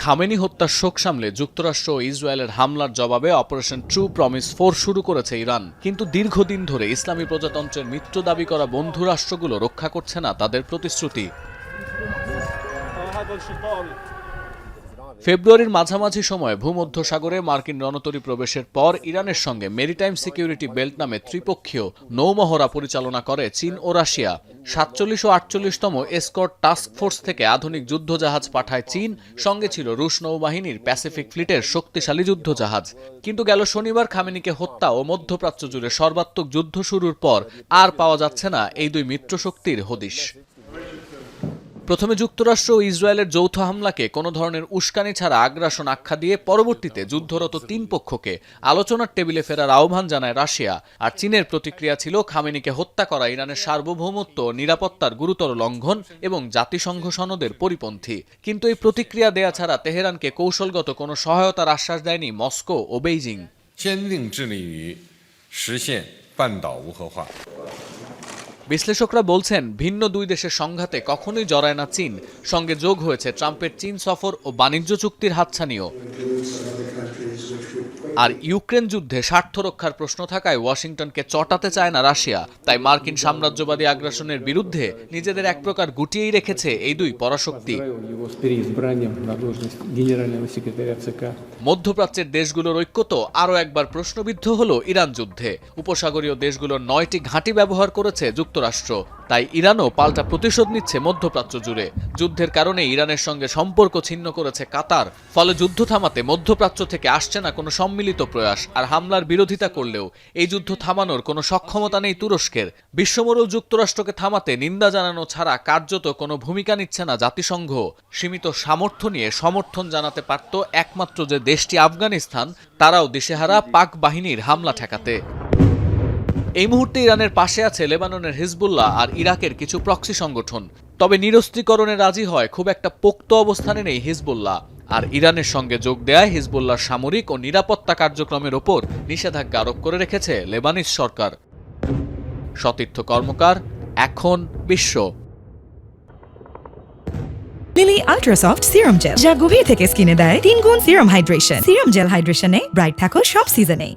Khamenei হত্যার শোক সামলে যুক্তরাষ্ট্র ও ইসরায়েলের হামলার জবাবে অপারেশন ট্রু প্রমিস 4 শুরু করেছে ইরান। কিন্তু দীর্ঘদিন ধরে ইসলামী প্রজাতন্ত্রের মিত্র দাবি করা বন্ধু রাষ্ট্রগুলো রক্ষা করছে না তাদের প্রতিশ্রুতি। ফেব্রুয়ারির মাঝামাঝি সময়ে ভূমধ্যসাগরে মার্কিন রণতরী প্রবেশের পর ইরানের সঙ্গে মেরিটাইম সিকিউরিটি বেল্ট নামে ত্রিপক্ষীয় নৌমহড়া পরিচালনা করে চীন ও রাশিয়া। ৪৭ ও ৪৮তম এসকর্ট টাস্ক ফোর্স থেকে আধুনিক যুদ্ধজাহাজ পাঠায় চীন, সঙ্গে ছিল রুশ নৌবাহিনীর প্যাসিফিক ফ্লিটের শক্তিশালী যুদ্ধজাহাজ। কিন্তু গেল শনিবার খামেনিকে হত্যা ও মধ্যপ্রাচ্য জুড়ে সর্বাত্মক যুদ্ধ শুরুর পর আর পাওয়া যাচ্ছে না এই দুই মিত্রশক্তির হদিশ। প্রথমে যুক্তরাষ্ট্র ও ইসরায়েলের যৌথ হামলাকে কোনো ধরনের উস্কানি ছাড়া আগ্রাসন আখ্যা দিয়ে পরবর্তীতে যুদ্ধরত তিন পক্ষকে আলোচনার টেবিলে ফেরার আহ্বান জানায় রাশিয়া। আর চীনের প্রতিক্রিয়া ছিল খামেনিকে হত্যা করা ইরানের সার্বভৌমত্ব ও নিরাপত্তার গুরুতর লঙ্ঘন এবং জাতিসংঘ সনদের পরিপন্থী। কিন্তু এই প্রতিক্রিয়া দেয়া ছাড়া তেহরানকে কৌশলগত কোনো সহায়তার আশ্বাস দেয়নি মস্কো ও বেইজিং। বিশ্লেষকরা বলছেন, ভিন্ন দুই দেশের সংঘাতে কখনোই জড়ায় না চীন। সঙ্গে যোগ হয়েছে ট্রাম্পের চীন সফর ও বাণিজ্য চুক্তির হাতছানিও। আর ইউক্রেন যুদ্ধে স্বার্থ রক্ষার প্রশ্ন থাকায় ওয়াশিংটনকে চটাতে চায় না রাশিয়া। তাই মার্কিন সাম্রাজ্যবাদী আগ্রাসনের বিরুদ্ধে নিজেদের এক প্রকার গুটিয়েই রেখেছে এই দুই পরাশক্তি। মধ্যপ্রাচ্যের দেশগুলোর ঐক্যত আরও একবার প্রশ্নবিদ্ধ হল ইরান যুদ্ধে। উপসাগরীয় দেশগুলোর 9টি ঘাঁটি ব্যবহার করেছে যুক্তরাষ্ট্র। তাই ইরানও পাল্টা প্রতিশোধ নিচ্ছে মধ্যপ্রাচ্য জুড়ে। যুদ্ধের কারণে ইরানের সঙ্গে সম্পর্ক ছিন্ন করেছে কাতার। ফলে যুদ্ধ থামাতে মধ্যপ্রাচ্য থেকে আসছে না কোনো সম্মিলিত প্রয়াস। আর হামলার বিরোধিতা করলেও এই যুদ্ধ থামানোর কোনো সক্ষমতা নেই তুরস্কের। বিশ্বমোড়ল যুক্তরাষ্ট্রকে থামাতে নিন্দা জানানো ছাড়া কার্যত কোনো ভূমিকা নিচ্ছে না জাতিসংঘ। সীমিত সামর্থ্য নিয়ে সমর্থন জানাতে পারত একমাত্র যে দেশটি আফগানিস্তান, তারাও দিশেহারা পাক বাহিনীর হামলা ঠেকাতে। এই মুহূর্তে ইরানের পাশে আছে লেবাননের হিজবুল্লাহ আর ইরাকের কিছু প্রক্সি সংগঠন। তবে নিরস্ত্রীকরণে রাজি হয় খুব একটা পোক্ত অবস্থানে নেই হিজবুল্লাহ। আর ইরানের সঙ্গে যোগ দেয় হিজবুল্লাহর সামরিক ও নিরাপত্তা কার্যক্রমের ওপর নিষেধাজ্ঞা আরোপ করে রেখেছে লেবানিজ সরকার। সতীর্থ কর্মকার, এখন বিশ্ব। লিলি আল্ট্রাসফট সিরাম জেল, যা গভীর থেকে স্কিনে দেয় 3 গুণ সিরাম হাইড্রেশন। সিরাম জেল হাইড্রেশনে ব্রাইট থাকো সব সিজনে।